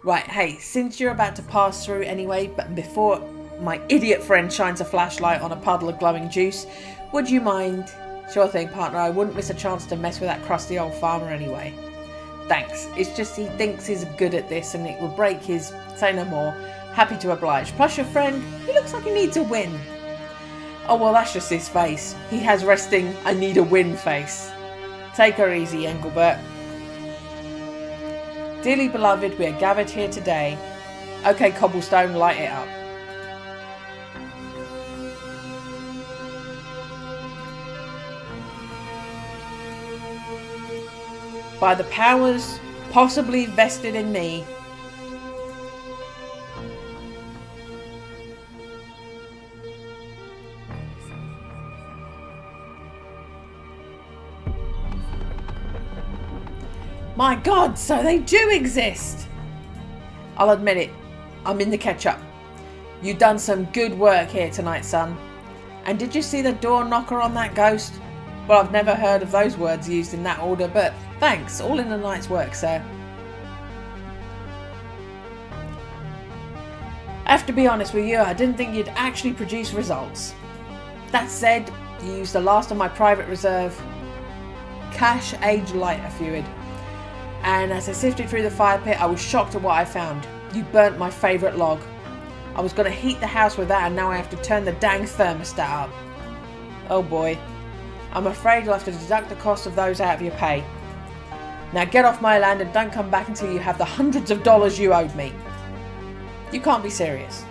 Right, hey, since you're about to pass through anyway, but before my idiot friend shines a flashlight on a puddle of glowing juice, would you mind? Sure thing, partner, I wouldn't miss a chance to mess with that crusty old farmer anyway. Thanks, it's just he thinks he's good at this and it would break his, say no more, happy to oblige. Plus your friend, he looks like he needs a win. Oh well, that's just his face. He has resting, I need a win face. Take her easy, Engelbert. Dearly beloved, we are gathered here today. Okay, Cobblestone, light it up. By the powers possibly vested in me, my god, so they do exist! I'll admit it, I'm in the ketchup. You done some good work here tonight, son. And did you see the door knocker on that ghost? Well, I've never heard of those words used in that order, but thanks, all in the night's work, sir. I have to be honest with you, I didn't think you'd actually produce results. That said, you used the last of my private reserve cash age lighter fluid. And as I sifted through the fire pit, I was shocked at what I found. You burnt my favourite log. I was going to heat the house with that and now I have to turn the dang thermostat up. Oh boy. I'm afraid you'll have to deduct the cost of those out of your pay. Now get off my land and don't come back until you have the hundreds of dollars you owed me. You can't be serious.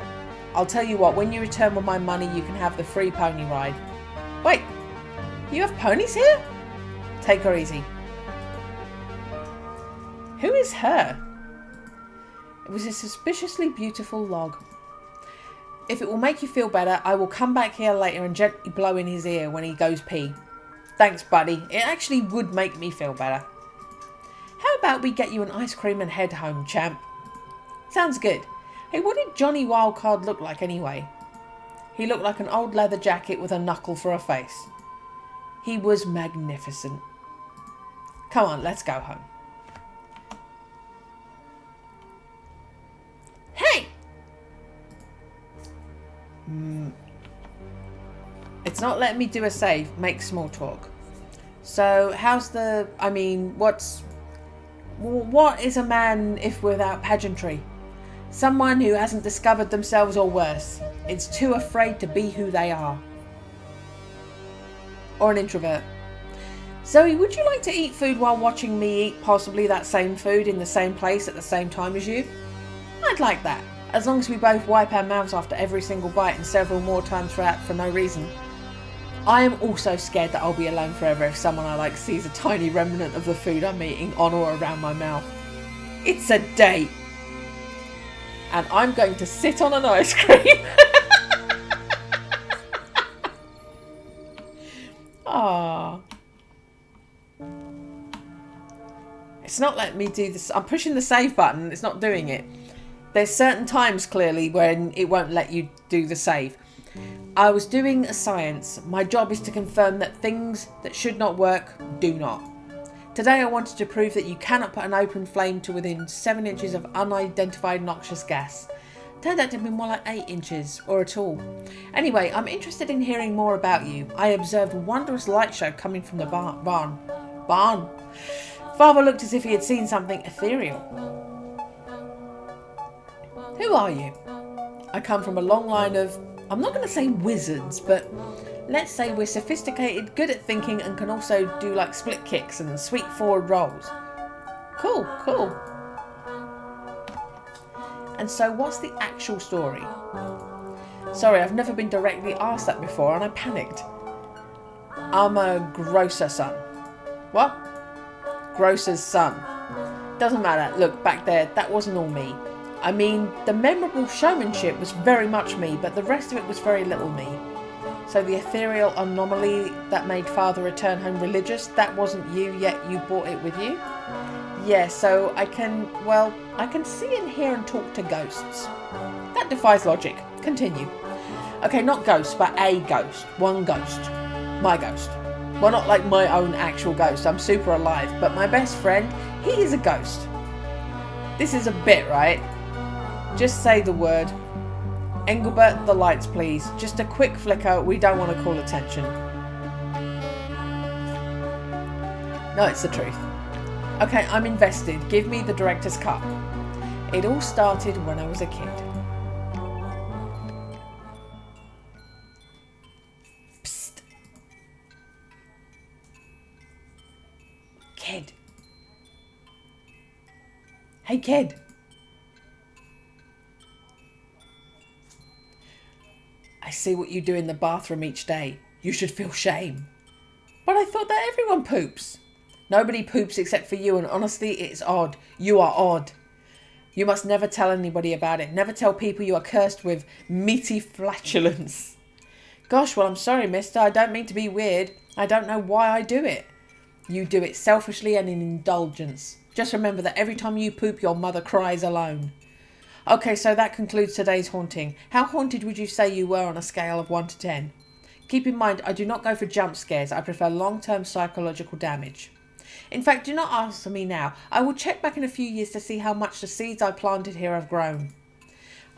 I'll tell you what, when you return with my money, you can have the free pony ride. Wait, you have ponies here? Take her easy. Who is her? It was a suspiciously beautiful log. If it will make you feel better, I will come back here later and gently blow in his ear when he goes pee. Thanks, buddy. It actually would make me feel better. How about we get you an ice cream and head home, champ? Sounds good. Hey, what did Johnny Wildcard look like anyway? He looked like an old leather jacket with a knuckle for a face. He was magnificent. Come on, let's go home. Hey! It's not letting me do a save. Make small talk. So, how's the... what is a man if without pageantry? Someone who hasn't discovered themselves or worse. It's too afraid to be who they are. Or an introvert. Zoe, would you like to eat food while watching me eat possibly that same food in the same place at the same time as you? I'd like that. As long as we both wipe our mouths after every single bite and several more times throughout for no reason. I am also scared that I'll be alone forever if someone I like sees a tiny remnant of the food I'm eating on or around my mouth. It's a date. And I'm going to sit on an ice cream. Ah. It's not letting me do this. I'm pushing the save button. It's not doing it. There's certain times clearly when it won't let you do the save. I was doing a science. My job is to confirm that things that should not work do not. Today I wanted to prove that you cannot put an open flame to within 7 inches of unidentified noxious gas. Turned out to be more like 8 inches, or at all. Anyway, I'm interested in hearing more about you. I observed a wondrous light show coming from the barn. Father looked as if he had seen something ethereal. Who are you? I come from a long line of, I'm not going to say wizards, but let's say we're sophisticated, good at thinking, and can also do like split kicks and sweet forward rolls. Cool. And so what's the actual story? Sorry, I've never been directly asked that before and I panicked. I'm a grocer's son. What? Grocer's son. Doesn't matter. Look, back there, that wasn't all me. I mean, the memorable showmanship was very much me, but the rest of it was very little me. So the ethereal anomaly that made Father return home religious, that wasn't you, yet you brought it with you? Yeah, so I can see and hear and talk to ghosts. That defies logic. Continue. Okay, not ghosts, but a ghost. One ghost. My ghost. Well, not like my own actual ghost. I'm super alive. But my best friend, he is a ghost. This is a bit, right? Just say the word. Engelbert, the lights, please. Just a quick flicker. We don't want to call attention. No, it's the truth. Okay, I'm invested. Give me the director's cut. It all started when I was a kid. Psst. Kid. Hey, kid. I see what you do in the bathroom each day. You should feel shame. But I thought that everyone poops. Nobody poops except for you, and honestly, it's odd. You are odd. You must never tell anybody about it. Never tell people you are cursed with meaty flatulence. Gosh, well, I'm sorry, mister. I don't mean to be weird. I don't know why I do it. You do it selfishly and in indulgence. Just remember that every time you poop, your mother cries alone. Okay, so that concludes today's haunting. How haunted would you say you were on a scale of 1 to 10? Keep in mind, I do not go for jump scares. I prefer long-term psychological damage. In fact, do not answer me now. I will check back in a few years to see how much the seeds I planted here have grown.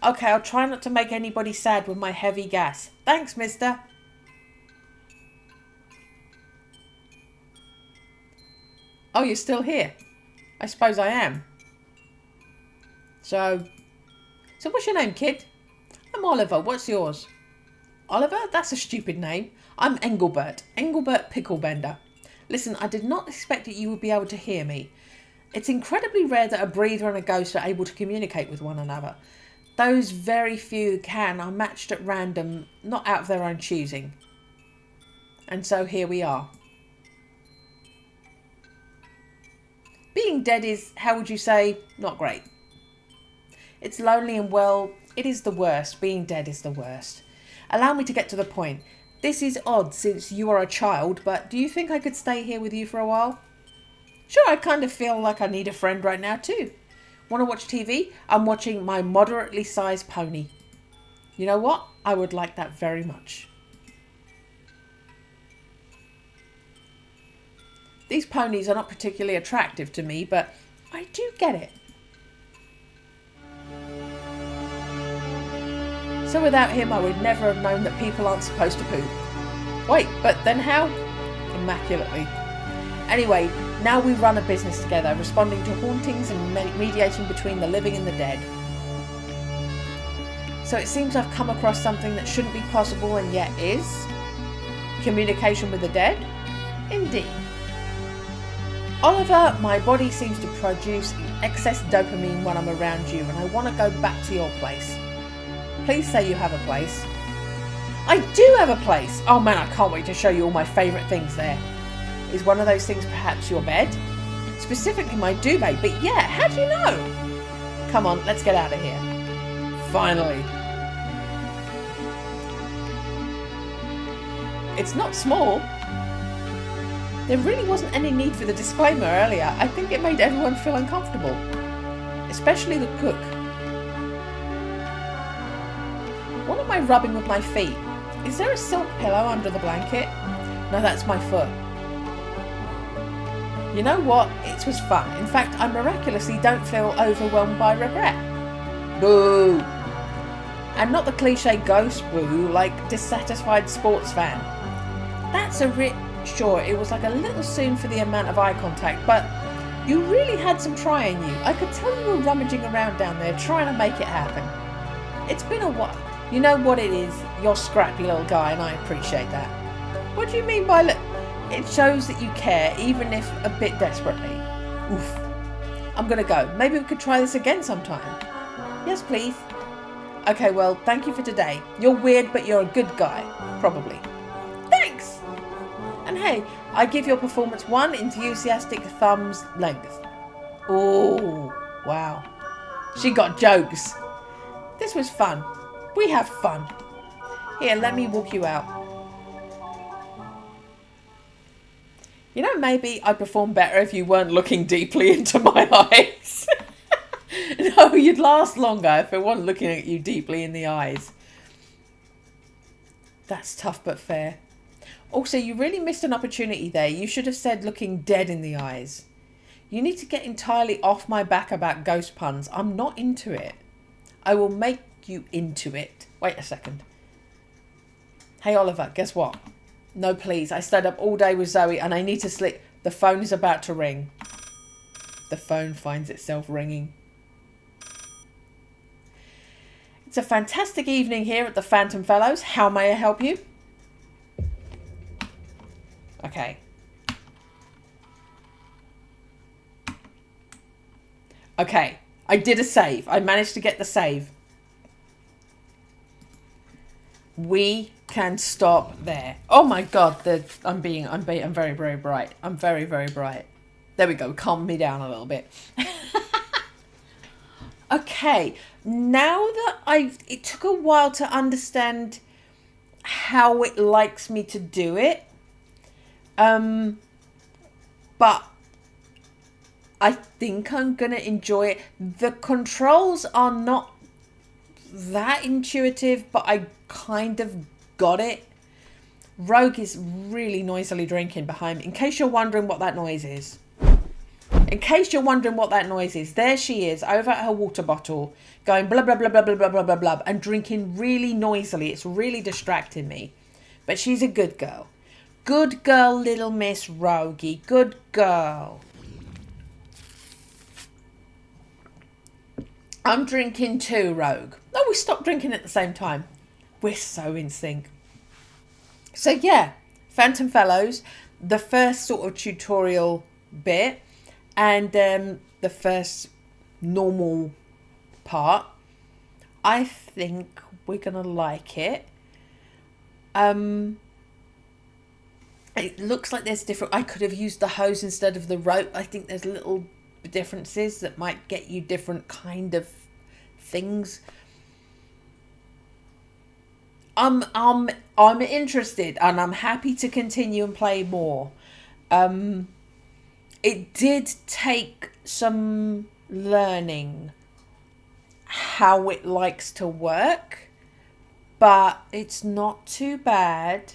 Okay, I'll try not to make anybody sad with my heavy gas. Thanks, mister. Oh, you're still here? I suppose I am. So what's your name, kid? I'm Oliver. What's yours? Oliver? That's a stupid name. I'm Engelbert. Engelbert Picklebender. Listen, I did not expect that you would be able to hear me. It's incredibly rare that a breather and a ghost are able to communicate with one another. Those very few who can are matched at random, not out of their own choosing. And so here we are. Being dead is, how would you say, not great. It's lonely and, well, it is the worst. Being dead is the worst. Allow me to get to the point. This is odd since you are a child, but do you think I could stay here with you for a while? Sure, I kind of feel like I need a friend right now too. Want to watch TV? I'm watching My Moderately Sized Pony. You know what? I would like that very much. These ponies are not particularly attractive to me, but I do get it. So without him, I would never have known that people aren't supposed to poop. Wait, but then how? Immaculately. Anyway, now we run a business together, responding to hauntings and mediating between the living and the dead. So it seems I've come across something that shouldn't be possible and yet is. Communication with the dead? Indeed. Oliver, my body seems to produce excess dopamine when I'm around you, and I want to go back to your place. Please say you have a place. I do have a place. Oh man, I can't wait to show you all my favourite things there. Is one of those things perhaps your bed? Specifically my duvet, but yeah, how do you know? Come on, let's get out of here. Finally. It's not small. There really wasn't any need for the disclaimer earlier. I think it made everyone feel uncomfortable. Especially the cook. What am I rubbing with my feet? Is there a silk pillow under the blanket? No, that's my foot. You know what? It was fun. In fact, I miraculously don't feel overwhelmed by regret. Boo! And not the cliche ghost boo, like dissatisfied sports fan. That's sure, it was like a little soon for the amount of eye contact, but you really had some try in you. I could tell you were rummaging around down there trying to make it happen. It's been a while. You know what it is? You're a scrappy little guy, and I appreciate that. What do you mean by it shows that you care, even if a bit desperately. Oof. I'm gonna go. Maybe we could try this again sometime. Yes, please. Okay, well, thank you for today. You're weird, but you're a good guy. Probably. Thanks! And hey, I give your performance 1 enthusiastic thumbs length. Oh, wow. She got jokes. This was fun. We have fun. Here, let me walk you out. You know, maybe I'd perform better if you weren't looking deeply into my eyes. No, you'd last longer if I wasn't looking at you deeply in the eyes. That's tough but fair. Also, you really missed an opportunity there. You should have said looking dead in the eyes. You need to get entirely off my back about ghost puns. I'm not into it. I will make you into it. Wait a second. Hey, Oliver, guess what? No, please. I stayed up all day with Zoe and I need to sleep. The phone is about to ring. The phone finds itself ringing. It's a fantastic evening here at the Phantom Fellows. How may I help you? Okay. Okay. I did a save. I managed to get the save. We can stop there. Oh my god, I'm very, very bright. I'm very, very bright. There we go. Calm me down a little bit. Okay, now that it took a while to understand how it likes me to do it. But I think I'm going to enjoy it. The controls are not that intuitive, but I kind of got it. Rogue is really noisily drinking behind me. In case you're wondering what that noise is. There she is, over at her water bottle, going blah, blah, blah, blah, blah, blah, blah, blah, blah, and drinking really noisily. It's really distracting me. But she's a good girl. Good girl, little Miss Rogie. Good girl. I'm drinking too, Rogue. Oh, we stopped drinking at the same time. We're so in sync. So yeah, Phantom Fellows, the first sort of tutorial bit, and the first normal part. I think we're gonna like it. It looks like there's different. I could have used the hose instead of the rope. I think there's little differences that might get you different kind of things. I'm interested and I'm happy to continue and play more. It did take some learning how it likes to work, but it's not too bad.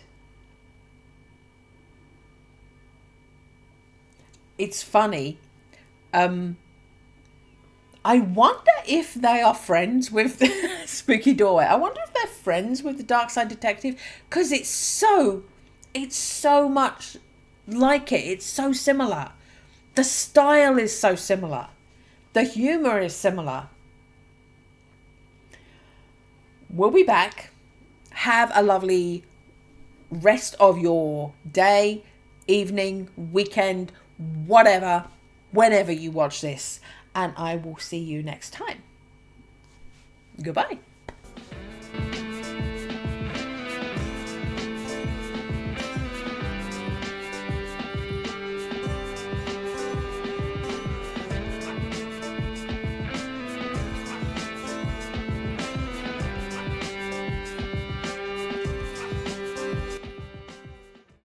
It's funny. I wonder if they are friends with Spooky Doorway. I wonder if they're friends with the Dark Side Detective, because it's so much like it. It's so similar. The style is so similar. The humour is similar. We'll be back. Have a lovely rest of your day, evening, weekend, whatever, whenever you watch this. And I will see you next time. Goodbye.